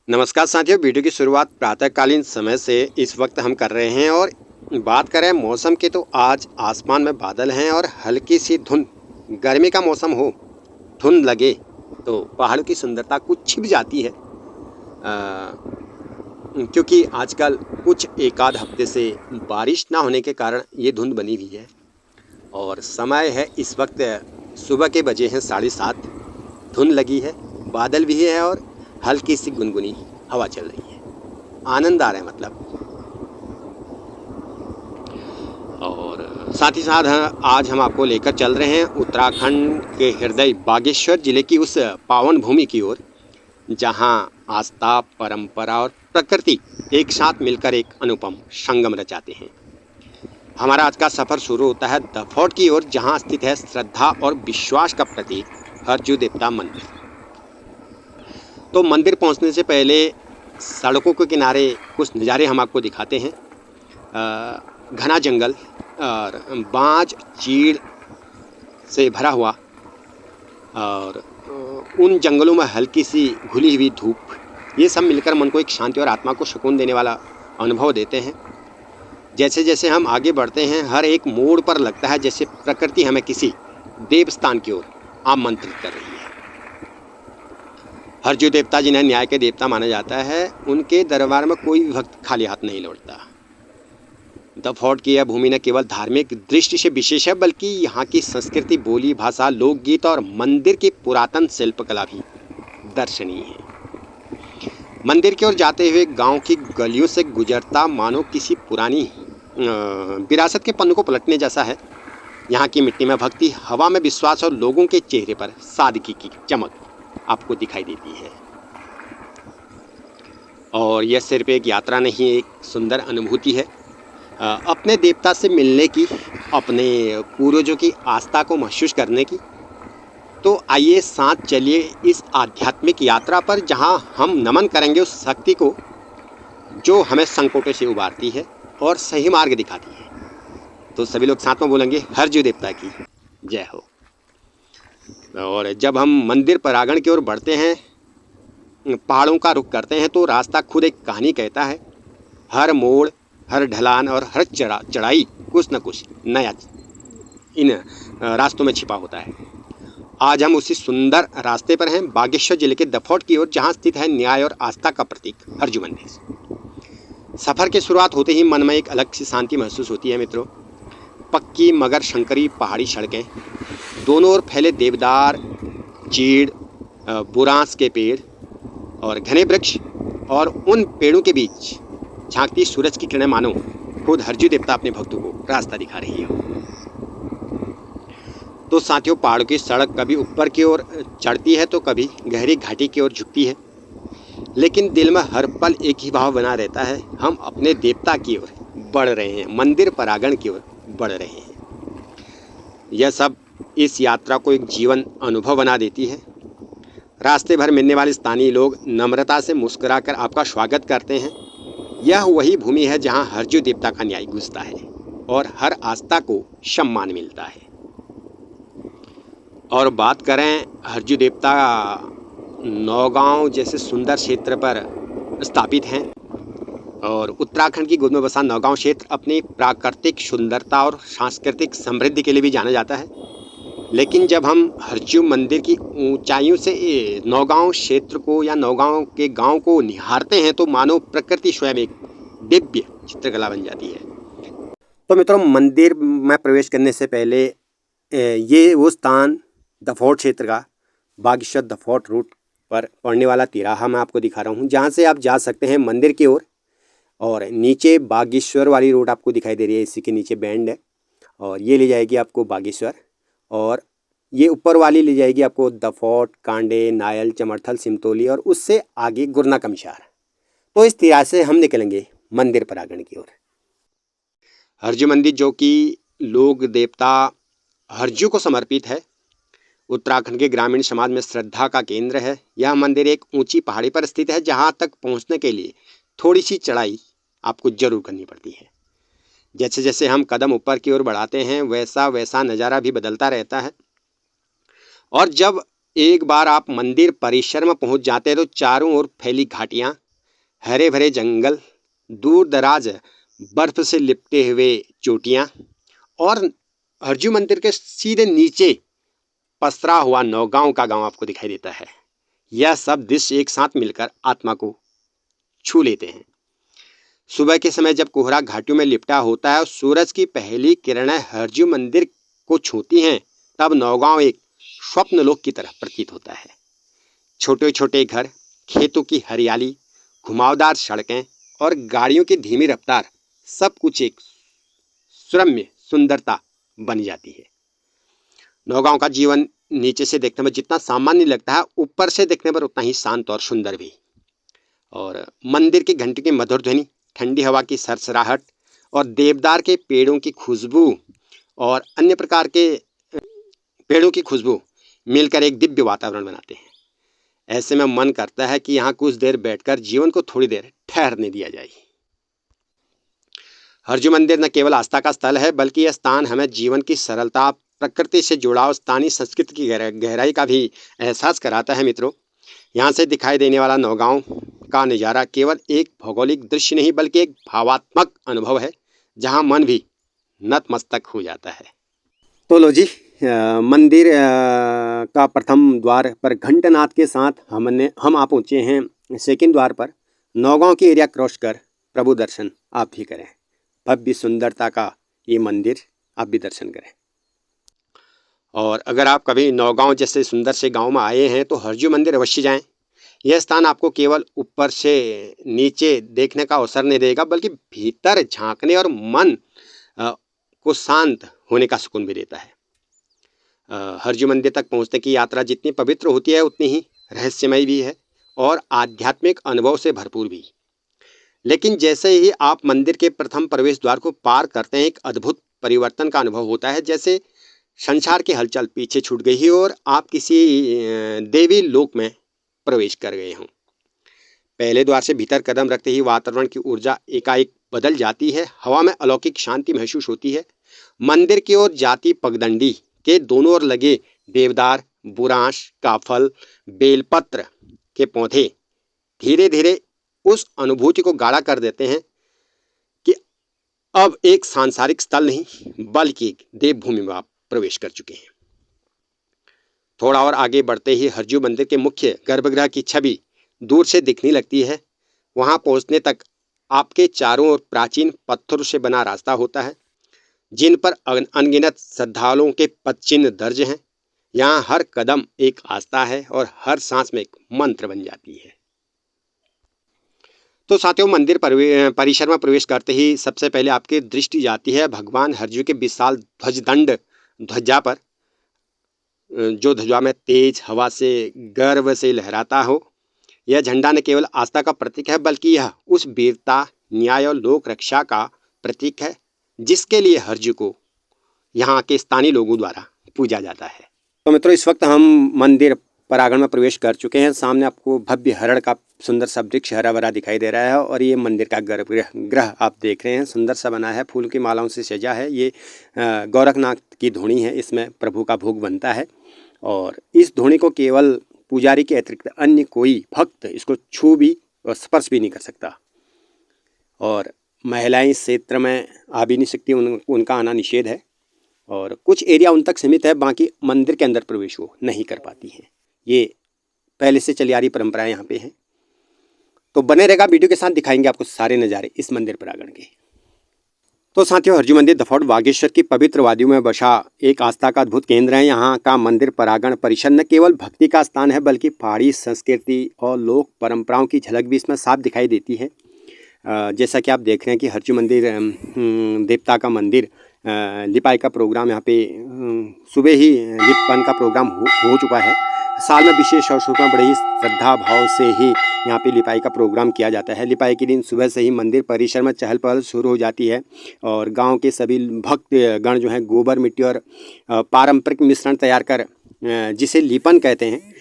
नमस्कार साथियों, वीडियो की शुरुआत प्रातःकालीन समय से इस वक्त हम कर रहे हैं और बात करें मौसम की तो आज आसमान में बादल हैं और हल्की सी धुंध। गर्मी का मौसम हो, धुंध लगे तो पहाड़ों की सुंदरता कुछ छिप जाती है। क्योंकि आजकल कुछ एक आध हफ्ते से बारिश ना होने के कारण ये धुंध बनी हुई है और समय है इस वक्त सुबह के बजे हैं 7:30। धुंध लगी है, बादल भी है और हल्की सी गुनगुनी हवा चल रही है। आनंद आ रहा है मतलब। और साथ ही साथ आज हम आपको लेकर चल रहे हैं उत्तराखंड के हृदय बागेश्वर जिले की उस पावन भूमि की ओर, जहां आस्था, परंपरा और प्रकृति एक साथ मिलकर एक अनुपम संगम रचाते हैं। हमारा आज का सफर शुरू होता है दफौट की ओर, जहां स्थित है श्रद्धा और विश्वास का प्रतीक हरजू देवता मंदिर। तो मंदिर पहुंचने से पहले सड़कों के किनारे कुछ नज़ारे हम आपको दिखाते हैं। घना जंगल और बांज चीड़ से भरा हुआ, और उन जंगलों में हल्की सी घुली हुई धूप, ये सब मिलकर मन को एक शांति और आत्मा को सुकून देने वाला अनुभव देते हैं। जैसे जैसे हम आगे बढ़ते हैं, हर एक मोड़ पर लगता है जैसे प्रकृति हमें किसी देवस्थान की ओर आमंत्रित कर रही है। हरजू देवता जिन्हें न्याय के देवता माना जाता है, उनके दरबार में कोई भी भक्त खाली हाथ नहीं लौटता। दफौट की यह भूमि न केवल धार्मिक दृष्टि से विशेष है, बल्कि यहाँ की संस्कृति, बोली, भाषा, लोकगीत और मंदिर की पुरातन शिल्पकला भी दर्शनीय है। मंदिर की ओर जाते हुए गांव की गलियों से गुजरता मानो किसी पुरानी विरासत के पन्नों को पलटने जैसा है। यहाँ की मिट्टी में भक्ति, हवा में विश्वास और लोगों के चेहरे पर सादगी की चमक आपको दिखाई देती है। और यह सिर्फ एक यात्रा नहीं, एक सुंदर अनुभूति है अपने देवता से मिलने की, अपने पूर्वजों की आस्था को महसूस करने की। तो आइए साथ चलिए इस आध्यात्मिक यात्रा पर, जहां हम नमन करेंगे उस शक्ति को जो हमें संकटों से उबारती है और सही मार्ग दिखाती है। तो सभी लोग साथ में बोलेंगे, हरजू देवता की जय हो। और जब हम मंदिर प्रांगण की ओर बढ़ते हैं, पहाड़ों का रुख करते हैं, तो रास्ता खुद एक कहानी कहता है। हर मोड़, हर ढलान और हर चढ़ाई कुछ न कुछ नया इन रास्तों में छिपा होता है। आज हम उसी सुंदर रास्ते पर हैं, बागेश्वर जिले के दफौट की ओर, जहां स्थित है न्याय और आस्था का प्रतीक हरजू मंदिर। सफर की शुरुआत होते ही मन में एक अलग सी शांति महसूस होती है मित्रों। पक्की मगर शंकरी पहाड़ी सड़कें, दोनों ओर फैले देवदार, चीड़, बुरांस के पेड़ और घने वृक्ष, और उन पेड़ों के बीच झांकती सूरज की किरणें मानो खुद हरजू देवता अपने भक्तों को रास्ता दिखा रही हो। तो साथियों, पहाड़ों की सड़क कभी ऊपर की ओर चढ़ती है तो कभी गहरी घाटी की ओर झुकती है, लेकिन दिल में हर पल एक ही भाव बना रहता है, हम अपने देवता की ओर बढ़ रहे हैं, मंदिर प्रांगण की ओर बढ़ रहे हैं। यह सब इस यात्रा को एक जीवन अनुभव बना देती है। रास्ते भर मिलने वाले स्थानीय लोग नम्रता से मुस्कुराकर आपका स्वागत करते हैं। यह वही भूमि है जहां हरजू देवता का न्याय गूंजता है और हर आस्था को सम्मान मिलता है। और बात करें हरजू देवता, नौगांव जैसे सुंदर क्षेत्र पर स्थापित हैं, और उत्तराखंड की गोद में बसा नौगांव क्षेत्र अपनी प्राकृतिक सुंदरता और सांस्कृतिक समृद्धि के लिए भी जाना जाता है। लेकिन जब हम हरजू मंदिर की ऊंचाइयों से नौगांव क्षेत्र को या नौगांव के गांव को निहारते हैं, तो मानो प्रकृति स्वयं एक दिव्य चित्रकला बन जाती है। तो मित्रों, मंदिर में प्रवेश करने से पहले ये वो स्थान दफौट क्षेत्र का बागेश्वर दफौट रूट पर पड़ने वाला तिराहा मैं आपको दिखा रहा हूँ, जहाँ से आप जा सकते हैं मंदिर की ओर। और नीचे बागेश्वर वाली रोड आपको दिखाई दे रही है, इसी के नीचे बैंड है, और ये ले जाएगी आपको बागेश्वर, और ये ऊपर वाली ले जाएगी आपको दफौट, कांडे, नायल, चमरथल, सिमतोली, और उससे आगे गुरना कमिश्यार। तो इस तिराहे से हम निकलेंगे मंदिर प्रांगण की ओर। हरजू मंदिर, जो कि लोक देवता हरजू को समर्पित है, उत्तराखंड के ग्रामीण समाज में श्रद्धा का केंद्र है। यह मंदिर एक ऊंची पहाड़ी पर स्थित है, जहां तक पहुंचने के लिए थोड़ी सी चढ़ाई आपको जरूर करनी पड़ती है। जैसे जैसे हम कदम ऊपर की ओर बढ़ाते हैं, वैसा वैसा नज़ारा भी बदलता रहता है। और जब एक बार आप मंदिर परिसर में पहुंच जाते हैं तो चारों ओर फैली घाटियां, हरे भरे जंगल, दूर दराज बर्फ से लिपटे हुए चोटियां और हरजू मंदिर के सीधे नीचे पसरा हुआ नौगांव का गांव आपको दिखाई देता है। यह सब दृश्य एक साथ मिलकर आत्मा को छू लेते हैं। सुबह के समय जब कोहरा घाटियों में लिपटा होता है और सूरज की पहली किरणें हरजू मंदिर को छूती हैं, तब नौगांव एक स्वप्न लोक की तरह प्रतीत होता है। छोटे छोटे घर, खेतों की हरियाली, घुमावदार सड़कें और गाड़ियों की धीमी रफ्तार, सब कुछ एक सुरम्य सुंदरता बन जाती है। नौगांव का जीवन नीचे से देखने में जितना सामान्य लगता है, ऊपर से देखने पर उतना ही शांत और सुंदर भी। और मंदिर की घंटी की मधुर ध्वनि, ठंडी हवा की सरसराहट और देवदार के पेड़ों की खुशबू और अन्य प्रकार के पेड़ों की खुशबू मिलकर एक दिव्य वातावरण बनाते हैं। ऐसे में मन करता है कि यहाँ कुछ देर बैठकर जीवन को थोड़ी देर ठहरने दिया जाए। हरजू मंदिर न केवल आस्था का स्थल है, बल्कि यह स्थान हमें जीवन की सरलता, प्रकृति से जुड़ाव, स्थानीय संस्कृति की गहराई का भी एहसास कराता है। मित्रों, यहाँ से दिखाई देने वाला नौगांव का नज़ारा केवल एक भौगोलिक दृश्य नहीं, बल्कि एक भावात्मक अनुभव है, जहाँ मन भी नतमस्तक हो जाता है। तो लो जी, मंदिर का प्रथम द्वार पर घंटनाद के साथ हम आप पहुँचे हैं सेकंड द्वार पर। नौगांव की एरिया क्रॉस कर प्रभु दर्शन आप भी करें। भव्य सुंदरता का ये मंदिर आप भी दर्शन करें। और अगर आप कभी नौगांव जैसे सुंदर से गांव में आए हैं तो हरजू मंदिर अवश्य जाएं। यह स्थान आपको केवल ऊपर से नीचे देखने का अवसर नहीं देगा, बल्कि भीतर झांकने और मन को शांत होने का सुकून भी देता है। हरजू मंदिर तक पहुंचने की यात्रा जितनी पवित्र होती है, उतनी ही रहस्यमय भी है और आध्यात्मिक अनुभव से भरपूर भी। लेकिन जैसे ही आप मंदिर के प्रथम प्रवेश द्वार को पार करते हैं, एक अद्भुत परिवर्तन का अनुभव होता है, जैसे संसार की हलचल पीछे छूट गई है और आप किसी देवी लोक में प्रवेश कर गए हों। पहले द्वार से भीतर कदम रखते ही वातावरण की ऊर्जा एकाएक बदल जाती है। हवा में अलौकिक शांति महसूस होती है। मंदिर की ओर जाती पगडंडी के दोनों ओर लगे देवदार, बुरांश, काफल, बेलपत्र के पौधे धीरे धीरे उस अनुभूति को गाढ़ा कर देते हैं कि अब एक सांसारिक स्थल नहीं, बल्कि एक देवभूमि में आप प्रवेश कर चुके हैं। थोड़ा और आगे बढ़ते ही हरजू मंदिर के मुख्य गर्भगृह की छवि दूर से दिखने लगती है। वहां पहुंचने तक आपके चारों ओर प्राचीन पत्थरों से बना रास्ता होता है, जिन पर अनगिनत श्रद्धालुओं के पदचिन्ह दर्ज हैं। यहाँ हर कदम एक आस्था है और हर सांस में एक मंत्र बन जाती है। तो साथियों, मंदिर परिसर में प्रवेश करते ही सबसे पहले आपकी दृष्टि जाती है भगवान हरजू के विशाल ध्वजदंड ध्वजा पर, जो ध्वजा में तेज हवा से गर्व से लहराता हो। यह झंडा न केवल आस्था का प्रतीक है, बल्कि यह उस वीरता, न्याय और लोक रक्षा का प्रतीक है जिसके लिए हरजू को यहाँ के स्थानीय लोगों द्वारा पूजा जाता है। तो मित्रों, इस वक्त हम मंदिर प्रांगण में प्रवेश कर चुके हैं। सामने आपको भव्य हरण का सुंदर सा वृक्ष हरा भरा दिखाई दे रहा है और ये मंदिर का गर्भगृह आप देख रहे हैं, सुंदर सा बना है, फूल की मालाओं से सजा है। ये गोरखनाथ की धूणी है, इसमें प्रभु का भोग बनता है और इस धूणी को केवल पुजारी के अतिरिक्त अन्य कोई भक्त इसको छू भी और स्पर्श भी नहीं कर सकता। और महिलाएं इस क्षेत्र में आ भी नहीं सकती, उनका आना निषेध है और कुछ एरिया उन तक सीमित है, बाकी मंदिर के अंदर प्रवेश वो नहीं कर पाती हैं। ये पहले से चली आ रही परंपरा यहाँ पे है। तो बने रहेगा, वीडियो के साथ दिखाएंगे आपको सारे नज़ारे इस मंदिर प्रांगण के। तो साथियों, हरजू मंदिर दफौट बागेश्वर की पवित्र वादियों में बसा एक आस्था का अद्भुत केंद्र है। यहाँ का मंदिर प्रांगण परिसर न केवल भक्ति का स्थान है, बल्कि पहाड़ी संस्कृति और लोक परंपराओं की झलक भी इसमें साफ दिखाई देती है। जैसा कि आप देख रहे हैं कि हरजू मंदिर देवता का मंदिर, लिपाई का प्रोग्राम यहाँ पे सुबह ही लिपन का प्रोग्राम हो चुका है। साल में विशेष अवसरों पर बड़े ही श्रद्धा भाव से ही यहाँ पे लिपाई का प्रोग्राम किया जाता है। लिपाई के दिन सुबह से ही मंदिर परिसर में चहल पहल शुरू हो जाती है और गांव के सभी भक्त गण जो हैं गोबर, मिट्टी और पारंपरिक मिश्रण तैयार कर, जिसे लीपन कहते हैं,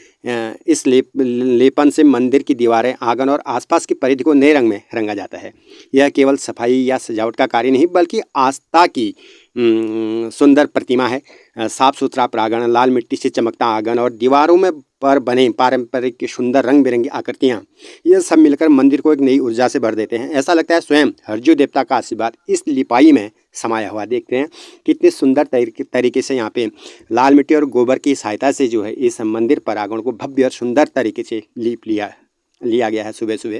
इस लेपन से मंदिर की दीवारें, आंगन और आसपास की परिधि को नए रंग में रंगा जाता है। यह केवल सफाई या सजावट का कार्य नहीं, बल्कि आस्था की सुंदर प्रतिमा है। साफ सुथरा प्रांगण, लाल मिट्टी से चमकता आंगन और दीवारों में पर बने पारंपरिक सुंदर रंग बिरंगी आकृतियाँ, ये सब मिलकर मंदिर को एक नई ऊर्जा से भर देते हैं। ऐसा लगता है स्वयं हरजू देवता का आशीर्वाद इस लिपाई में समाया हुआ। देखते हैं कितने सुंदर तरीके से यहाँ पे लाल मिट्टी और गोबर की सहायता से जो है इस मंदिर प्रांगण को भव्य और सुंदर तरीके से लीप लिया गया है सुबह सुबह।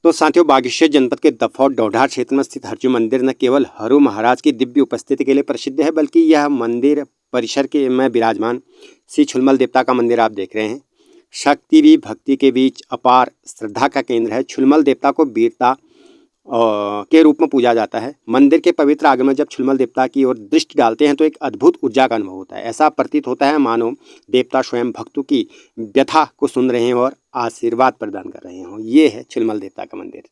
तो साथियों, बागेश्वर जनपद के दफौट डोडार क्षेत्र में स्थित हरजू मंदिर न केवल हरु महाराज की दिव्य उपस्थिति के लिए प्रसिद्ध है, बल्कि यह मंदिर परिसर के में विराजमान श्री छुलमल देवता का मंदिर आप देख रहे हैं। शक्ति भी भक्ति के बीच अपार श्रद्धा का केंद्र है। छुलमल देवता को वीरता के रूप में पूजा जाता है। मंदिर के पवित्र आंगन में जब छुलमल देवता की ओर दृष्टि डालते हैं तो एक अद्भुत ऊर्जा का अनुभव होता है। ऐसा प्रतीत होता है मानो देवता स्वयं भक्तों की व्यथा को सुन रहे हैं और आशीर्वाद प्रदान कर रहे हों। ये है छुलमल देवता का मंदिर।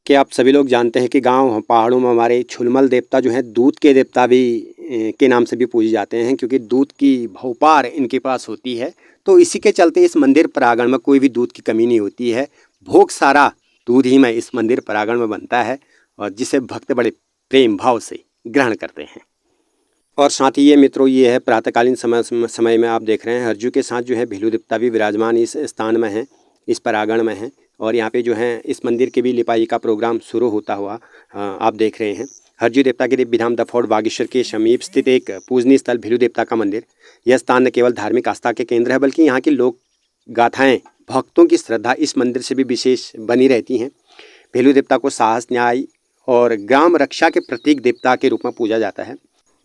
क्या आप सभी लोग जानते हैं कि गांव पहाड़ों में हमारे छुलमल देवता जो है दूध के देवता भी के नाम से भी पूजे जाते हैं, क्योंकि दूध की भौपार इनके पास होती है। तो इसी के चलते इस मंदिर प्रांगण में कोई भी दूध की कमी नहीं होती है। भोग सारा दूध ही में इस मंदिर प्रांगण में बनता है और जिसे भक्त बड़े प्रेम भाव से ग्रहण करते हैं। और साथ ही ये मित्रों, ये है प्रातःकालीन समय में आप देख रहे हैं हरजू के साथ जो है भेलू देवता भी विराजमान इस स्थान में है, इस प्रांगण में है। और यहाँ पे जो है इस मंदिर के भी लिपाई का प्रोग्राम शुरू होता हुआ आप देख रहे हैं। हरजू देवता के दिव्य धाम दफौट बागेश्वर के समीप स्थित एक पूजनीय स्थल भेलू देवता का मंदिर। यह स्थान न केवल धार्मिक आस्था के केंद्र है, बल्कि यहाँ की लोक गाथाएँ, भक्तों की श्रद्धा इस मंदिर से भी विशेष बनी रहती हैं। भेलू देवता को साहस, न्याय और ग्राम रक्षा के प्रतीक देवता के रूप में पूजा जाता है।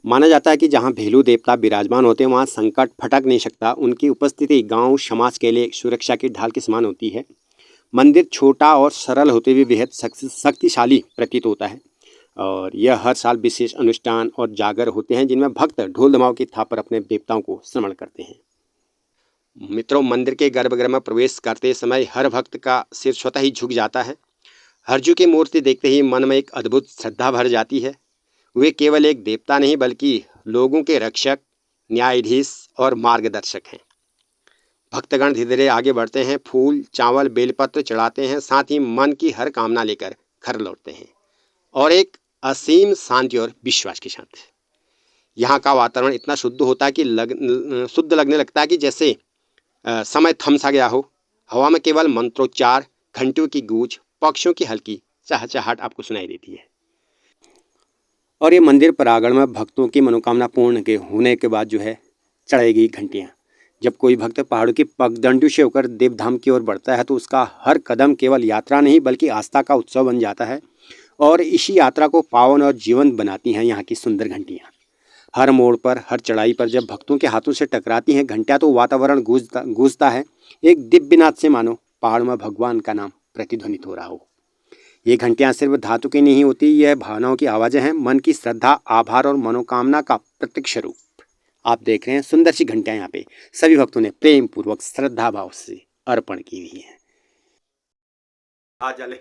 माना जाता है कि जहाँ भेलू देवता विराजमान होते हैं वहाँ संकट फटक नहीं सकता। उनकी उपस्थिति गांव समाज के लिए सुरक्षा की ढाल के समान होती है। मंदिर छोटा और सरल होते हुए बेहद शक्तिशाली प्रतीत होता है और यह हर साल विशेष अनुष्ठान और जागर होते हैं जिनमें भक्त ढोल दमाव की थाप पर अपने देवताओं को स्मरण करते हैं। मित्रों, मंदिर के गर्भगृह में प्रवेश करते समय हर भक्त का सिर स्वतः ही झुक जाता है। हरजू की मूर्ति देखते ही मन में एक अद्भुत श्रद्धा भर जाती है। वे केवल एक देवता नहीं बल्कि लोगों के रक्षक, न्यायाधीश और मार्गदर्शक हैं। भक्तगण धीरे धीरे आगे बढ़ते हैं, फूल, चावल, बेलपत्र चढ़ाते हैं, साथ ही मन की हर कामना लेकर घर लौटते हैं और एक असीम शांति और विश्वास के साथ। यहाँ का वातावरण इतना शुद्ध होता है कि शुद्ध लगने लगता है कि जैसे समय थम सा गया हो। हवा में केवल मंत्रोच्चार, घंटियों की गूंज, पक्षियों की हल्की चहचहाहट आपको सुनाई देती है। और ये मंदिर प्रांगण में भक्तों की मनोकामना पूर्ण के होने के बाद जो है चढ़ाई गई घंटियाँ। जब कोई भक्त पहाड़ों की पगडंडी से होकर देवधाम की ओर बढ़ता है तो उसका हर कदम केवल यात्रा नहीं बल्कि आस्था का उत्सव बन जाता है। और इसी यात्रा को पावन और जीवंत बनाती हैं यहाँ की सुंदर घंटियाँ। हर मोड़ पर, हर चढ़ाई पर जब भक्तों के हाथों से टकराती हैं घंटियाँ तो वातावरण गूंजता है एक दिव्य नाद से, मानो पहाड़ में भगवान का नाम प्रतिध्वनित हो रहा हो। ये घंटियाँ सिर्फ धातु की नहीं होती, यह भावनाओं की आवाज़ें हैं, मन की श्रद्धा, आभार और मनोकामना का प्रत्यक्ष रूप। आप देख रहे हैं सुंदर सी घंटियाँ यहाँ पे सभी भक्तों ने प्रेम पूर्वक श्रद्धा भाव से अर्पण की हुई है। आ चले,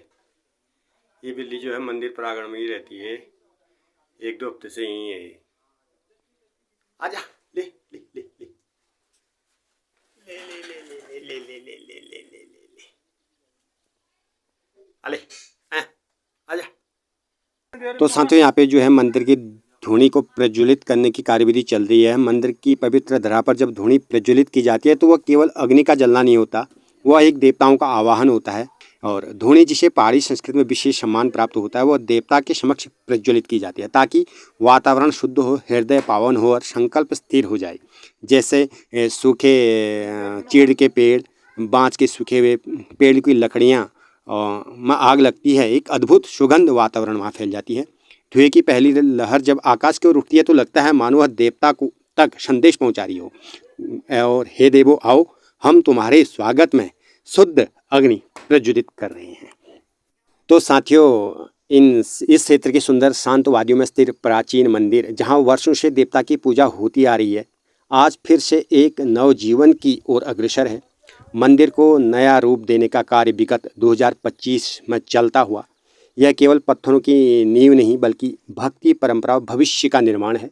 ये बिल्ली जो है मंदिर प्रांगण में ही रहती है, 1-2 हफ्ते से यही है। आजा, ले ले ले ले ले ले ले ले ले ले ले ले ले ले ले अले आजा। तो साथियों, यहाँ पे जो है मंदिर की धूनी को प्रज्वलित करने की कार्यविधि चल रही है। मंदिर की पवित्र धरा पर जब धूनी प्रज्वलित की जाती है तो वह केवल अग्नि का जलना नहीं होता, वह एक देवताओं का आवाहन होता है। और धूनी जिसे पहाड़ी संस्कृति में विशेष सम्मान प्राप्त होता है, वह देवता के समक्ष प्रज्वलित की जाती है ताकि वातावरण शुद्ध हो, हृदय पावन हो और संकल्प स्थिर हो जाए। जैसे सूखे चीड़ के पेड़, बाँस के सूखे हुए पेड़ की लकड़ियाँ में आग लगती है, एक अद्भुत सुगंध वातावरण वहाँ फैल जाती है। धुएं की पहली लहर जब आकाश की ओर उठती है तो लगता है मानो वह देवता को तक संदेश पहुँचा रही हो और हे देवो आओ, हम तुम्हारे स्वागत में शुद्ध अग्नि प्रज्वलित कर रहे हैं। तो साथियों, इस क्षेत्र के सुंदर शांत वादियों में स्थित प्राचीन मंदिर, जहां वर्षों से देवता की पूजा होती आ रही है, आज फिर से एक नवजीवन की ओर अग्रसर है। मंदिर को नया रूप देने का कार्य विगत 2025 में चलता हुआ। यह केवल पत्थरों की नींव नहीं बल्कि भक्ति परंपरा भविष्य का निर्माण है।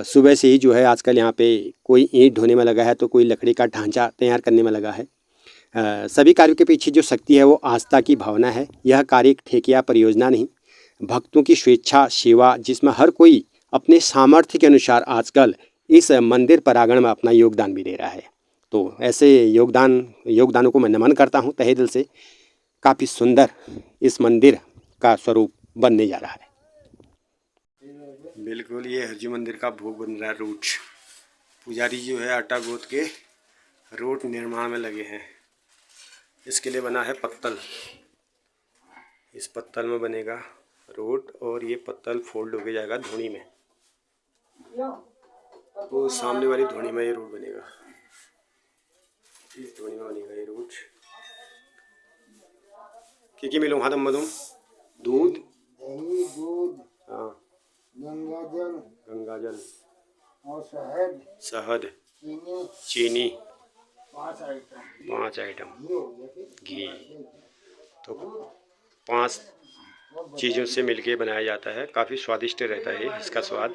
सुबह से ही जो है आजकल यहाँ पे कोई ईंट ढोने में लगा है तो कोई लकड़ी का ढांचा तैयार करने में लगा है। सभी कार्यों के पीछे जो शक्ति है वो आस्था की भावना है। यह कार्य एक ठेकिया परियोजना नहीं भक्तों की स्वेच्छा सेवा, जिसमें हर कोई अपने सामर्थ्य के अनुसार आजकल इस मंदिर प्रांगण में अपना योगदान भी दे रहा है। तो ऐसे योगदानों को मैं नमन करता हूँ तहे दिल से। काफ़ी सुंदर इस मंदिर का स्वरूप बनने जा रहा है। बिल्कुल ये हरजी मंदिर का भोग बन रहा है। रोट पुजारी जो है आटा गूंथ के रोट निर्माण में लगे हैं। इसके लिए बना है पत्तल। इस पत्तल में बनेगा रोट और ये पत्तल फोल्ड होके जाएगा धोनी में। तो सामने वाली धोनी में ये रोट बनेगा। इस धोनी में बनेगा ये रोट। क्या मिलूँ हाँ तुम दूध, दही, दूध, हाँ, गंगाजल और शहद, चीनी 5 आइटम, घी। तो 5 चीज़ों से मिलके बनाया जाता है। काफ़ी स्वादिष्ट रहता है इसका स्वाद।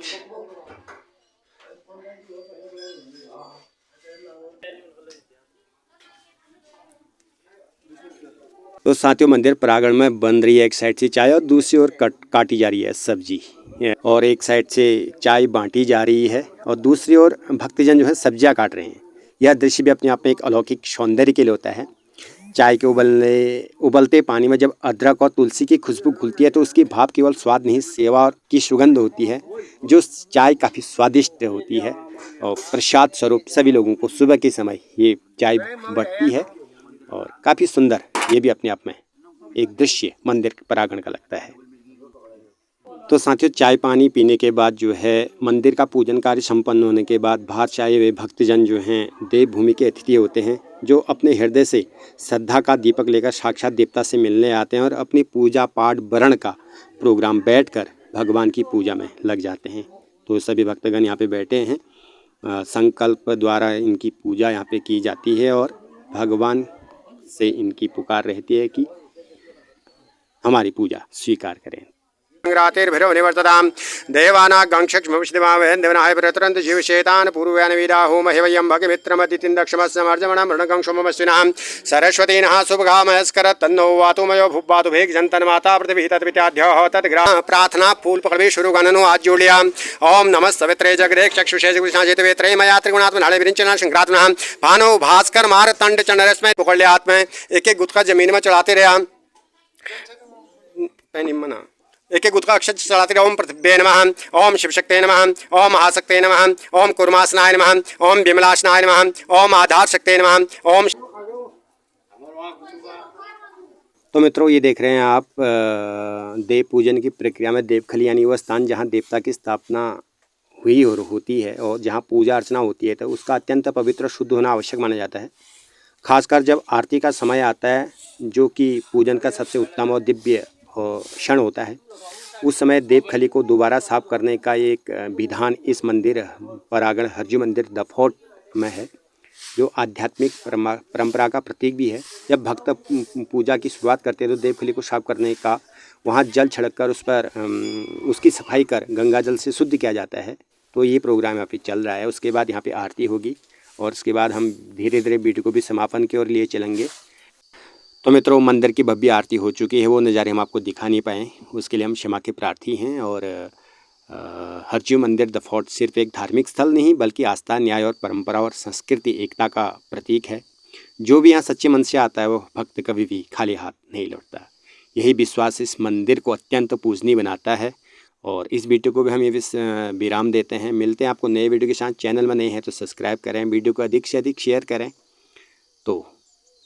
तो साथियों मंदिर प्रांगण में बन रही है एक साइड से चाय और दूसरी ओर काटी जा रही है सब्जी, और एक साइड से चाय बांटी जा रही है और दूसरी ओर भक्तजन जो है सब्जियां काट रहे हैं। यह दृश्य भी अपने आप में एक अलौकिक सौंदर्य के लिए होता है। चाय के उबलते पानी में जब अदरक और तुलसी की खुशबू घुलती है तो उसकी भाप केवल स्वाद नहीं, सेवा की सुगंध होती है, जो चाय काफ़ी स्वादिष्ट होती है। और प्रसाद स्वरूप सभी लोगों को सुबह के समय ये चाय बटती है और काफ़ी सुंदर ये भी अपने आप में एक दृश्य मंदिर प्रांगण का लगता है। तो साथियों चाय पानी पीने के बाद जो है मंदिर का पूजन कार्य संपन्न होने के बाद बाहर से आए हुए भक्तजन जो हैं देवभूमि के अतिथि होते हैं, जो अपने हृदय से श्रद्धा का दीपक लेकर साक्षात देवता से मिलने आते हैं और अपनी पूजा पाठ वरण का प्रोग्राम बैठकर भगवान की पूजा में लग जाते हैं। तो सभी भक्तगण यहाँ पे बैठे हैं। संकल्प द्वारा इनकी पूजा यहाँ पे की जाती है और भगवान से इनकी पुकार रहती है कि हमारी पूजा स्वीकार करें। रातिर्भिरवनिवर्ततां देवानागंक्षक्ष्मविष्णुमावहन् देवनाय प्रतरन्त जीवशेतान् पूर्व्यान् वीराहो महेवयं भगमित्रमदितिं दक्षमस्यमर्जमणं सरस्वतीनः शुभगामस्कर तन्नो वातुमयो भुव्वातु भेगजन्तन् माता पृथिवी तद्वित्याद्यः तद्ग्रह प्रार्थना फूल पकड़े शुरू गणनो आज जोड़िया। ओम नमः सवित्रे जगदे चक्षुषे जगुषाजितवेत्रे मया त्रिगुणात्मनाळे विरिञ्चना संक्रात्मनः भानो भास्कर मारतंड चंडरस्मै पकड़ लिया हाथ में। एक गुटखा जमीन में चढ़ाते रहा। एक गुटखा अक्षर चढ़ाते रहे। ओम पृथ्व्ये नमः, ओम शिवशक्ते नमः, ओम महाशक्ते नमः, ओम कुर्मासनाय नमः, ओम विमलासनाय नमः, ओम आधार शक्ते नमः, ओम। तो मित्रों ये देख रहे हैं आप देव पूजन की प्रक्रिया में देवखली यानी वह स्थान जहाँ देवता की स्थापना हुई और होती है और जहाँ पूजा अर्चना होती है, तो उसका अत्यंत पवित्र शुद्ध होना आवश्यक माना जाता है। खासकर जब आरती का समय आता है, जो कि पूजन का सबसे उत्तम और दिव्य क्षण होता है, उस समय देवखली को दोबारा साफ करने का एक विधान इस मंदिर प्रांगण हरजी मंदिर दफौट में है, जो आध्यात्मिक परंपरा का प्रतीक भी है। जब भक्त पूजा की शुरुआत करते हैं तो देवखली को साफ करने का वहाँ जल छिड़ककर उस पर उसकी सफाई कर गंगा जल से शुद्ध किया जाता है। तो ये प्रोग्राम यहाँ पे चल रहा है। उसके बाद यहाँ पे आरती होगी और उसके बाद हम धीरे धीरे वीडियो को भी समापन की ओर लिए चलेंगे। तो मित्रों मंदिर की भव्य आरती हो चुकी है, वो नज़ारे हम आपको दिखा नहीं पाए, उसके लिए हम क्षमा के प्रार्थी हैं। और हरजी मंदिर दफौट सिर्फ एक धार्मिक स्थल नहीं बल्कि आस्था, न्याय और परंपरा और संस्कृति एकता का प्रतीक है। जो भी यहाँ सच्चे मन से आता है वो भक्त कभी भी खाली हाथ नहीं लौटता। यही विश्वास इस मंदिर को अत्यंत पूजनीय बनाता है। और इस वीडियो को भी हम ये विराम देते हैं। मिलते हैं आपको नए वीडियो के साथ। चैनल में नए हैं तो सब्सक्राइब करें, वीडियो को अधिक से अधिक शेयर करें। तो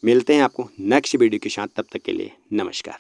मिलते हैं आपको नेक्स्ट वीडियो के साथ, तब तक के लिए नमस्कार।